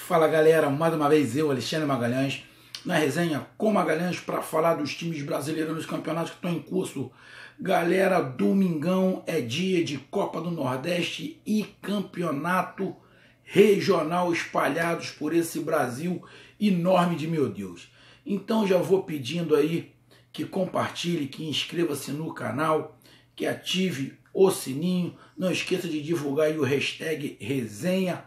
Fala galera, mais uma vez eu, Alexandre Magalhães, na resenha com Magalhães para falar dos times brasileiros nos campeonatos que estão em curso. Galera, domingão é dia de Copa do Nordeste e campeonato regional espalhados por esse Brasil enorme de meu Deus. Então já vou pedindo aí que compartilhe, que inscreva-se no canal, que ative o sininho, não esqueça de divulgar aí o hashtag Resenha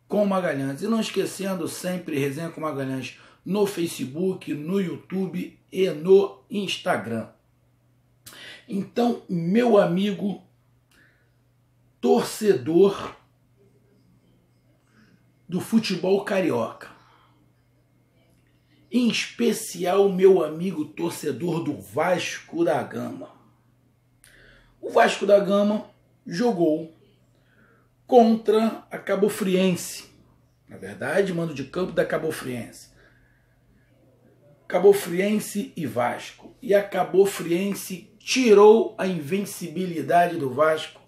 com Magalhães. E não esquecendo sempre Resenha com Magalhães no Facebook, no YouTube e no Instagram. Então, meu amigo torcedor do futebol carioca, em especial meu amigo torcedor do Vasco da Gama. O Vasco da Gama jogou contra a Cabofriense, na verdade, mando de campo da Cabofriense. Cabofriense e Vasco. E a Cabofriense tirou a invencibilidade do Vasco.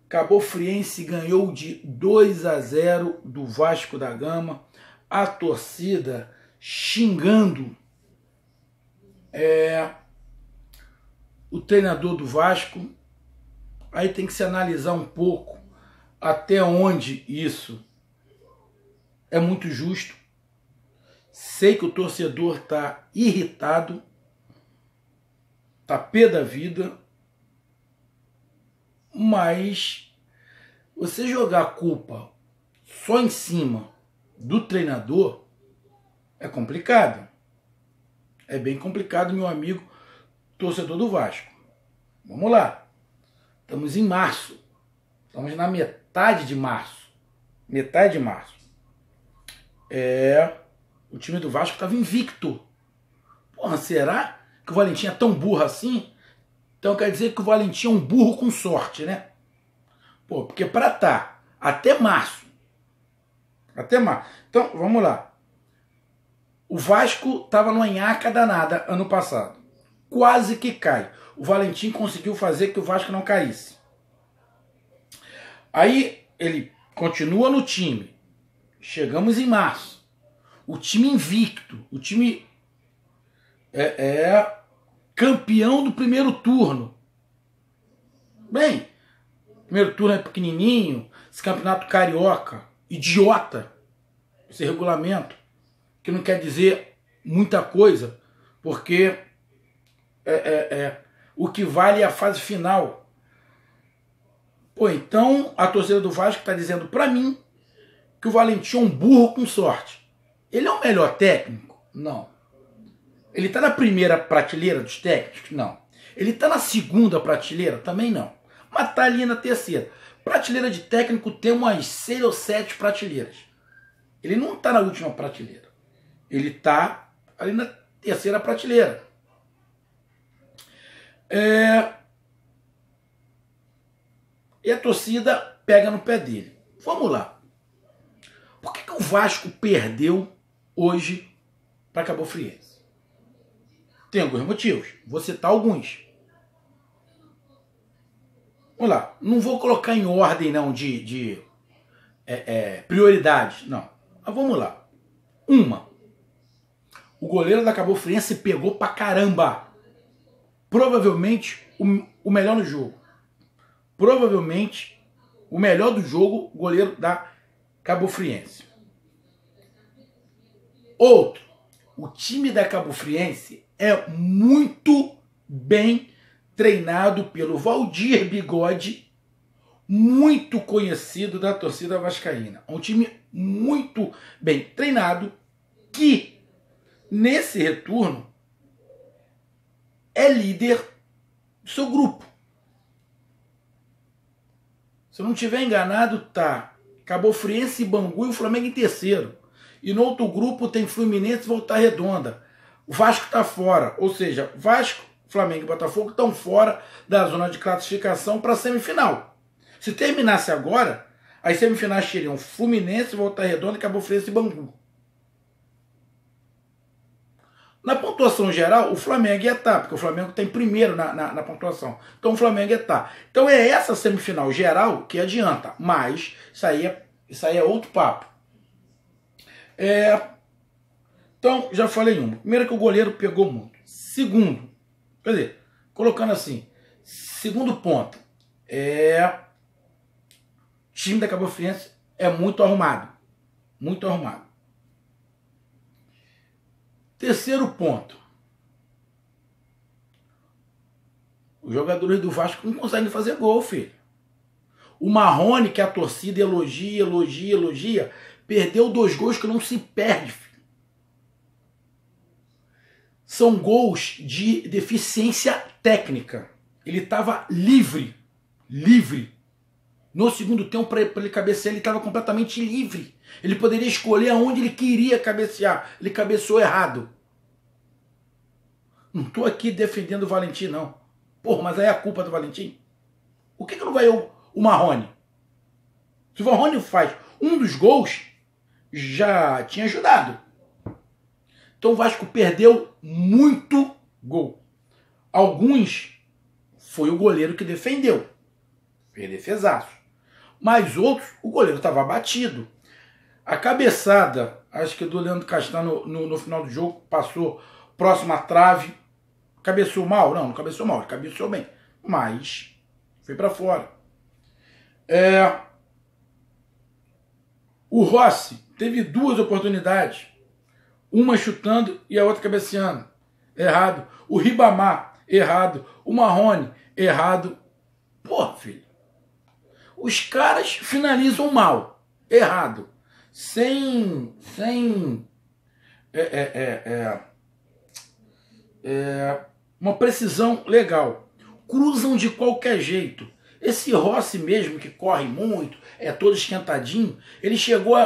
Cabofriense ganhou de 2-0 do Vasco da Gama. A torcida xingando o treinador do Vasco. Aí tem que se analisar um pouco até onde isso é muito justo. Sei que o torcedor está irritado, está pé da vida, mas você jogar a culpa só em cima do treinador é complicado. É bem complicado, meu amigo torcedor do Vasco. Vamos lá. Estamos em março. Estamos na metade de março. Metade de março. O time do Vasco estava invicto. Porra, será que o Valentim é tão burro assim? Então quer dizer que o Valentim é um burro com sorte, né? Pô, porque para tá até março. Até março. Então, vamos lá. O Vasco estava numa nhaca danada ano passado. Quase que cai. O Valentim conseguiu fazer que o Vasco não caísse. Aí ele continua no time. Chegamos em março. O time invicto. O time é campeão do primeiro turno. Bem, primeiro turno é pequenininho. Esse campeonato carioca, idiota. Esse regulamento, que não quer dizer muita coisa, porque o que vale é a fase final. Pô, então a torcida do Vasco está dizendo para mim que o Valentim é um burro com sorte. Ele é o melhor técnico? Não. Ele está na primeira prateleira dos técnicos? Não. Ele está na segunda prateleira? Também não. Mas está ali na terceira. Prateleira de técnico tem umas 6 ou 7 prateleiras. Ele não está na última prateleira. Ele está ali na terceira prateleira. E a torcida pega no pé dele. Vamos lá. Por que o Vasco perdeu hoje para a Cabofriense? Tem alguns motivos. Vou citar alguns. Vamos lá. Não vou colocar em ordem não de prioridades. Não. Mas vamos lá. O goleiro da Cabofriense pegou pra caramba. Provavelmente o melhor no jogo. Provavelmente o melhor do jogo, o goleiro da Cabofriense. Outro, o time da Cabofriense é muito bem treinado pelo Valdir Bigode, muito conhecido da torcida vascaína. É um time muito bem treinado que, nesse retorno, é líder do seu grupo. Se eu não estiver enganado, tá Cabofriense, Bangu e o Flamengo em terceiro. E no outro grupo tem Fluminense e Volta Redonda. O Vasco está fora. Ou seja, Vasco, Flamengo e Botafogo estão fora da zona de classificação para a semifinal. Se terminasse agora, as semifinais seriam Fluminense, Volta Redonda, Cabofriense e Bangu. Na pontuação geral, o Flamengo ia estar, porque o Flamengo tem primeiro na pontuação. Então o Flamengo ia estar. Então é essa semifinal geral que adianta. Mas isso aí é outro papo. Então, já falei uma. Primeiro que o goleiro pegou muito. Segundo, quer dizer, colocando assim, segundo ponto, o time da Cabo Friense é muito arrumado. Muito arrumado. Terceiro ponto, os jogadores do Vasco não conseguem fazer gol, filho. O Marrone, que a torcida elogia, perdeu 2 gols que não se perde, filho. São gols de deficiência técnica. Ele estava livre. No segundo tempo, para ele cabecear, ele estava completamente livre. Ele poderia escolher aonde ele queria cabecear. Ele cabeceou errado. Não estou aqui defendendo o Valentim, não. Porra, mas aí é a culpa do Valentim? Por que não vai o Marrone? Se o Marrone faz um dos gols, já tinha ajudado. Então o Vasco perdeu muito gol. Alguns foi o goleiro que defendeu. Fez defesaço. Mas outros, o goleiro estava abatido. A cabeçada, acho que do Leandro Castanho no final do jogo, passou próximo à trave. Cabeceou mal? Não cabeceou mal. Cabeceou bem. Mas foi para fora. O Rossi teve 2 oportunidades. Uma chutando e a outra cabeceando. Errado. O Ribamar, errado. O Marrone, errado. Pô, filho. Os caras finalizam mal. Errado. Sem uma precisão legal. Cruzam de qualquer jeito. Esse Rossi mesmo, que corre muito, é todo esquentadinho, ele chegou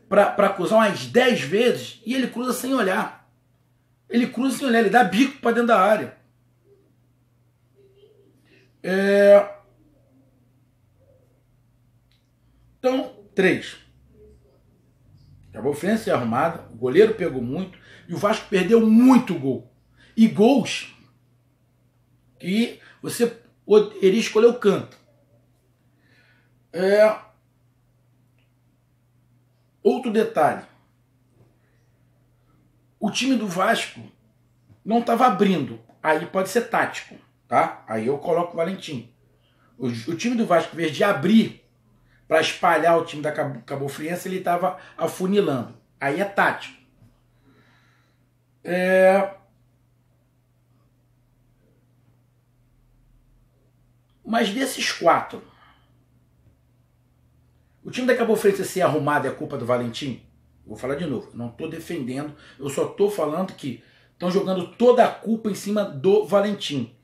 para cruzar umas 10 vezes e ele cruza sem olhar. Ele cruza sem olhar, ele dá bico para dentro da área. Então, 3. Cabo Friense arrumada, o goleiro pegou muito e o Vasco perdeu muito gol. E gols que você poderia escolher o canto. Outro detalhe. O time do Vasco não estava abrindo. Aí pode ser tático, tá? Aí eu coloco o Valentim. O time do Vasco, em vez de abrir para espalhar o time da Cabo Friense, ele estava afunilando. Aí é tático. Mas desses 4, o time da Cabo Friense ser arrumado é culpa do Valentim? Vou falar de novo, não estou defendendo, eu só estou falando que estão jogando toda a culpa em cima do Valentim.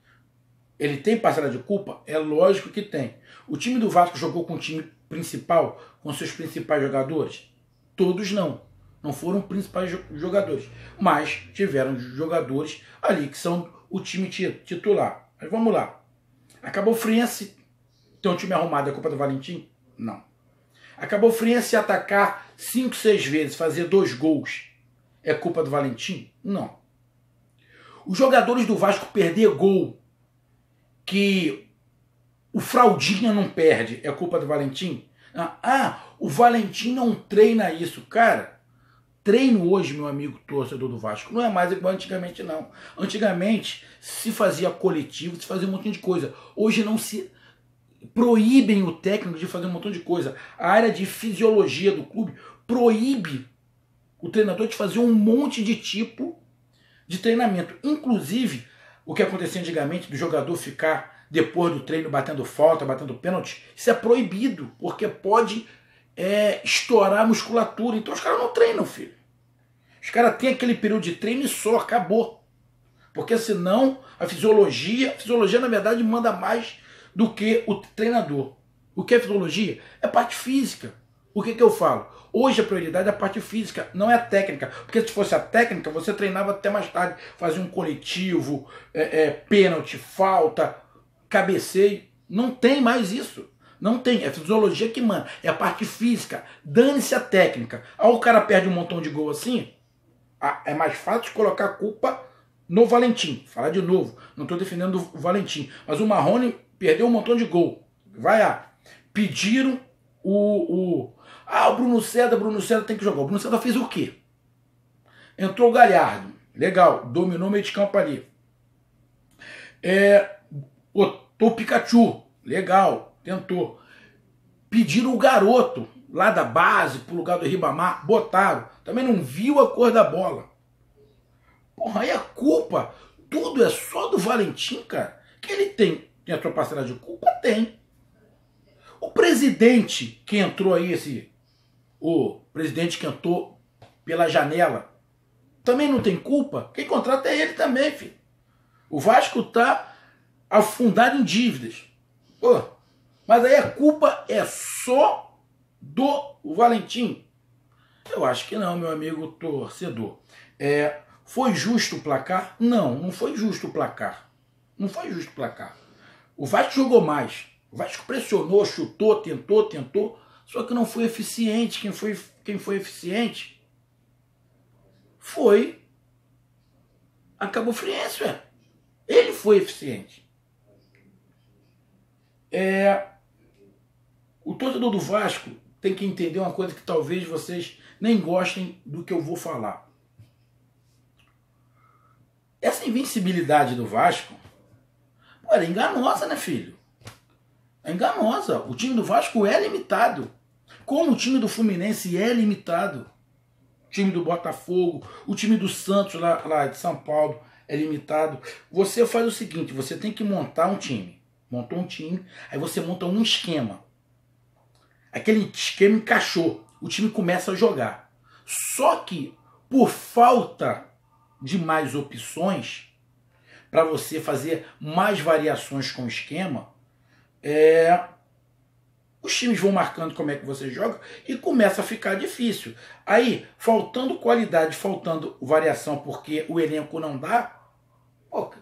Ele tem parcela de culpa? É lógico que tem. O time do Vasco jogou com o time principal, com seus principais jogadores? Todos não. Não foram principais jogadores. Mas tiveram jogadores ali que são o time titular. Mas vamos lá. A Cabo Friense tem um time arrumado, é culpa do Valentim? Não. A Cabo Friense atacar 5, 6 vezes, fazer 2 gols, é culpa do Valentim? Não. Os jogadores do Vasco perder gol que o Fraldinha não perde, é culpa do Valentim? O Valentim não treina isso. Cara, treino hoje, meu amigo torcedor do Vasco, não é mais igual antigamente, não. Antigamente se fazia coletivo, se fazia um monte de coisa. Hoje não se proíbem o técnico de fazer um montão de coisa. A área de fisiologia do clube proíbe o treinador de fazer um monte de tipo de treinamento. Inclusive, o que acontecia antigamente do jogador ficar depois do treino batendo falta, batendo pênalti, isso é proibido, porque pode estourar a musculatura. Então os caras não treinam, filho. Os caras têm aquele período de treino e só, acabou. Porque senão a fisiologia na verdade manda mais do que o treinador. O que é fisiologia? É parte física. O que eu falo? Hoje a prioridade é a parte física, não é a técnica. Porque se fosse a técnica, você treinava até mais tarde. Fazia um coletivo, pênalti, falta, cabeceio. Não tem mais isso. Não tem. É a fisiologia que manda. É a parte física. Dane-se a técnica. Aí o cara perde um montão de gol assim, é mais fácil colocar a culpa no Valentim. Falar de novo. Não estou defendendo o Valentim. Mas o Marrone perdeu um montão de gol. Pediram Ah, o Bruno César tem que jogar. O Bruno César fez o quê? Entrou o Galhardo. Legal, dominou o meio de campo ali. Botou o Pikachu. Legal, tentou. Pediram o garoto lá da base pro lugar do Ribamar. Botaram. Também não viu a cor da bola. Porra, aí a culpa, tudo é só do Valentim, cara. Que ele tem a sua parcela de culpa? Tem. O presidente que entrou aí, o presidente que entrou pela janela, também não tem culpa? Quem contrata é ele também, filho. O Vasco tá afundado em dívidas. Pô, mas aí a culpa é só do Valentim? Eu acho que não, meu amigo torcedor. Foi justo o placar? Não, não foi justo o placar. Não foi justo o placar. O Vasco jogou mais. O Vasco pressionou, chutou, tentou, só que não foi eficiente. Quem foi eficiente foi a Cabo Friense, velho. Ele foi eficiente. O torcedor do Vasco tem que entender uma coisa que talvez vocês nem gostem do que eu vou falar. Essa invencibilidade do Vasco, pô, ela é enganosa, né, filho? É enganosa. O time do Vasco é limitado. Como o time do Fluminense é limitado. O time do Botafogo, o time do Santos lá de São Paulo é limitado. Você faz o seguinte, você tem que montar um time. Montou um time, aí você monta um esquema. Aquele esquema encaixou. O time começa a jogar. Só que, por falta de mais opções, para você fazer mais variações com o esquema, os times vão marcando como é que você joga e começa a ficar difícil. Aí, faltando qualidade, faltando variação, porque o elenco não dá, pô,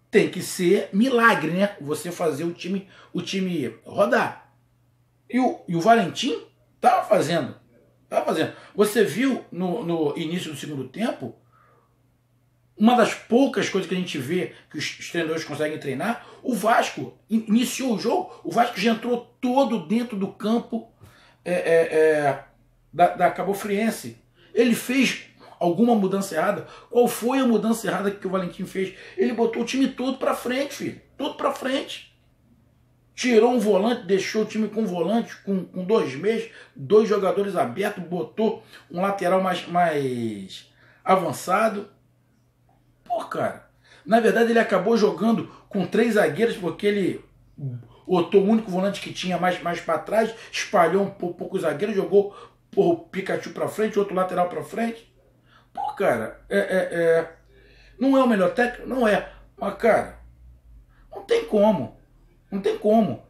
tem que ser milagre, né? Você fazer o time rodar. E o Valentim estava fazendo. Você viu no início do segundo tempo, uma das poucas coisas que a gente vê que os treinadores conseguem treinar, o Vasco iniciou o jogo, o Vasco já entrou todo dentro do campo da Cabo Friense. Ele fez alguma mudança errada? Qual foi a mudança errada que o Valentim fez? Ele botou o time todo pra frente, filho. Todo pra frente. Tirou um volante, deixou o time com um volante, com 2 meias, 2 jogadores abertos, botou um lateral mais avançado. Pô, cara, na verdade ele acabou jogando com 3 zagueiros, porque ele botou o único volante que tinha mais para trás, espalhou um pouco os zagueiros, jogou o Pikachu pra frente, outro lateral pra frente. Pô, cara, não é o melhor técnico? Não é. Mas, cara, não tem como. Não tem como.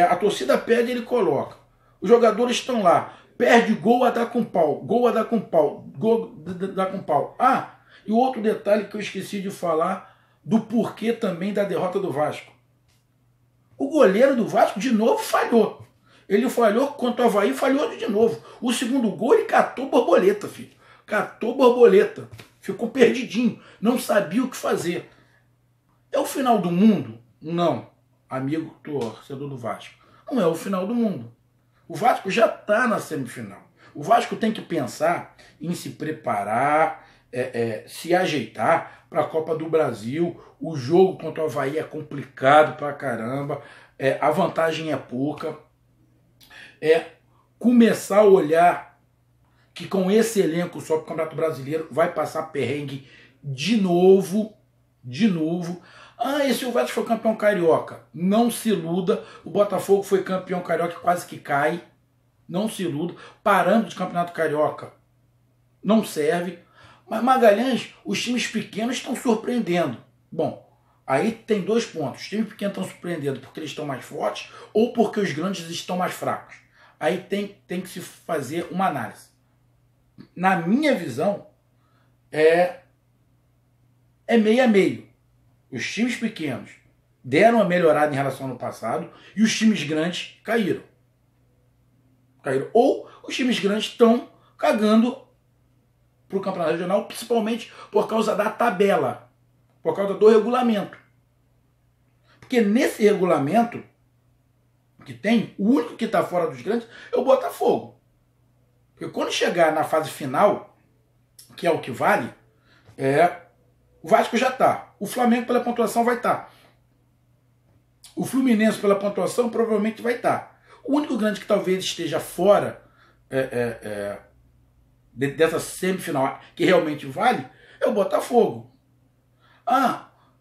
A torcida pede, ele coloca. Os jogadores estão lá. Perde gol a dar com pau. Gol a dar com pau. Gol a dar com pau. Ah, e outro detalhe que eu esqueci de falar do porquê também da derrota do Vasco. O goleiro do Vasco de novo falhou. Ele falhou contra o Avaí, falhou de novo. O segundo gol ele catou borboleta, filho. Catou borboleta. Ficou perdidinho. Não sabia o que fazer. É o final do mundo? Não, amigo torcedor do Vasco. Não é o final do mundo. O Vasco já está na semifinal. O Vasco tem que pensar em se preparar, se ajeitar para a Copa do Brasil. O jogo contra o Avaí é complicado pra caramba. A vantagem é pouca. Começar a olhar que com esse elenco só para o Campeonato Brasileiro vai passar perrengue de novo. Ah, e se o Vasco foi campeão carioca? Não se iluda. O Botafogo foi campeão carioca, quase que cai. Não se iluda. Parâmetro de campeonato carioca não serve. Mas Magalhães, os times pequenos estão surpreendendo. Bom, aí tem 2 pontos. Os times pequenos estão surpreendendo porque eles estão mais fortes ou porque os grandes estão mais fracos. Aí tem que se fazer uma análise. Na minha visão, é meio a meio. Os times pequenos deram uma melhorada em relação ao ano passado e os times grandes caíram. Ou os times grandes estão cagando para o campeonato regional, principalmente por causa da tabela, por causa do regulamento. Porque nesse regulamento que tem, o único que está fora dos grandes é o Botafogo. Porque quando chegar na fase final, que é o que vale, o Vasco já está. O Flamengo pela pontuação vai estar. O Fluminense pela pontuação provavelmente vai estar. O único grande que talvez esteja fora dessa semifinal que realmente vale é o Botafogo.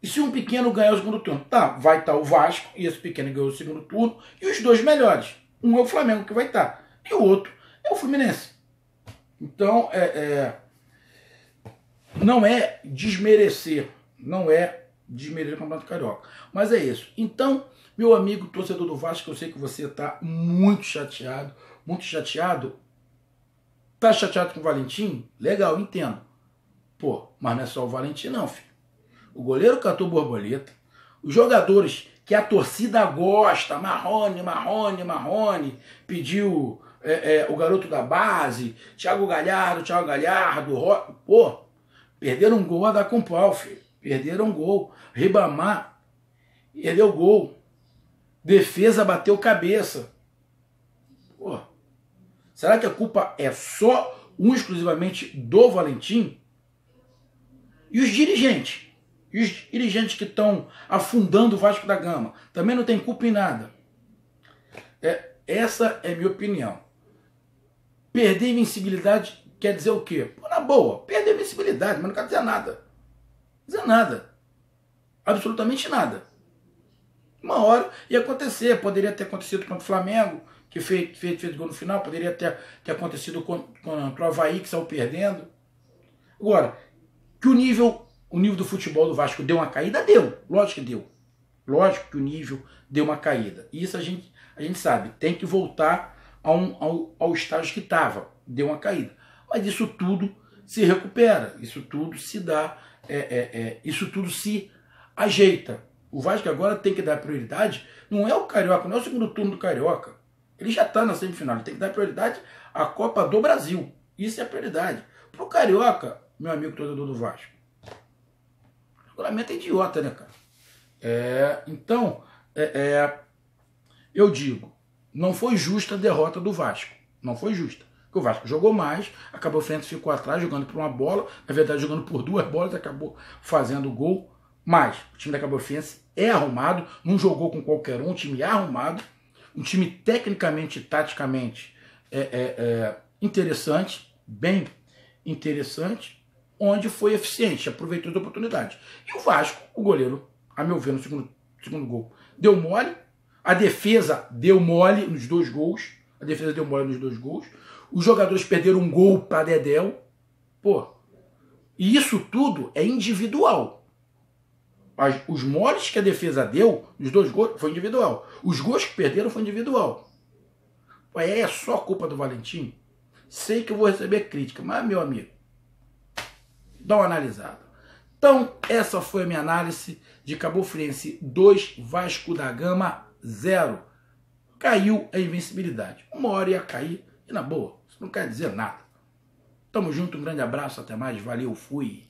E se um pequeno ganhar o segundo turno? Tá, vai estar o Vasco, e esse pequeno ganhou o segundo turno, e os dois melhores. Um é o Flamengo que vai estar, e o outro é o Fluminense. Então, não é desmerecer o Campeonato Carioca, mas é isso. Então, meu amigo torcedor do Vasco, eu sei que você está muito chateado. Tá chateado com o Valentim? Legal, entendo. Pô, mas não é só o Valentim não, filho. O goleiro catou borboleta. Os jogadores que a torcida gosta, Marrone, pediu o garoto da base, Thiago Galhardo, pô, perderam um gol a dar com pau, filho. Perderam um gol. Ribamar perdeu gol. Defesa bateu cabeça. Pô, será que a culpa é só exclusivamente do Valentim? E os dirigentes? E os dirigentes que estão afundando o Vasco da Gama? Também não tem culpa em nada. Essa é a minha opinião. Perder invencibilidade quer dizer o quê? Pô, na boa, perder invencibilidade, mas não quer dizer nada. Não quer dizer nada. Absolutamente nada. Uma hora ia acontecer. Poderia ter acontecido contra o Flamengo, que fez gol no final. Poderia ter acontecido contra o Avaí, que saiu perdendo. Agora, que o nível do futebol do Vasco deu uma caída? Deu. Lógico que deu. Lógico que o nível deu uma caída. Isso a gente sabe. Tem que voltar ao estágio que estava. Deu uma caída. Mas isso tudo se recupera. Isso tudo se dá. Isso tudo se ajeita. O Vasco agora tem que dar prioridade. Não é o Carioca, não é o segundo turno do Carioca. Ele já está na semifinal. Ele tem que dar prioridade à Copa do Brasil. Isso é a prioridade. Para o Carioca, meu amigo torcedor do Vasco, o regulamento é idiota, né, cara? Então, eu digo, não foi justa a derrota do Vasco. Não foi justa. Porque o Vasco jogou mais, a Cabo Friense ficou atrás, jogando por uma bola, na verdade jogando por duas bolas, acabou fazendo gol. Mas o time da Cabo Friense é arrumado, não jogou com qualquer um time arrumado, um time tecnicamente e taticamente interessante, bem interessante, onde foi eficiente, aproveitou as oportunidades. E o Vasco, o goleiro, a meu ver, no segundo gol, deu mole, a defesa deu mole nos dois gols, os jogadores perderam um gol para Dedéu, pô, e isso tudo é individual. Os moles que a defesa deu nos dois gols foi individual. Os gols que perderam foi individual. É só culpa do Valentim? Sei que eu vou receber crítica, mas, meu amigo, dá uma analisada. Então, essa foi a minha análise de Cabo Friense 2, Vasco da Gama 0. Caiu a invencibilidade. Uma hora ia cair, e na boa, isso não quer dizer nada. Tamo junto, um grande abraço, até mais, valeu, fui.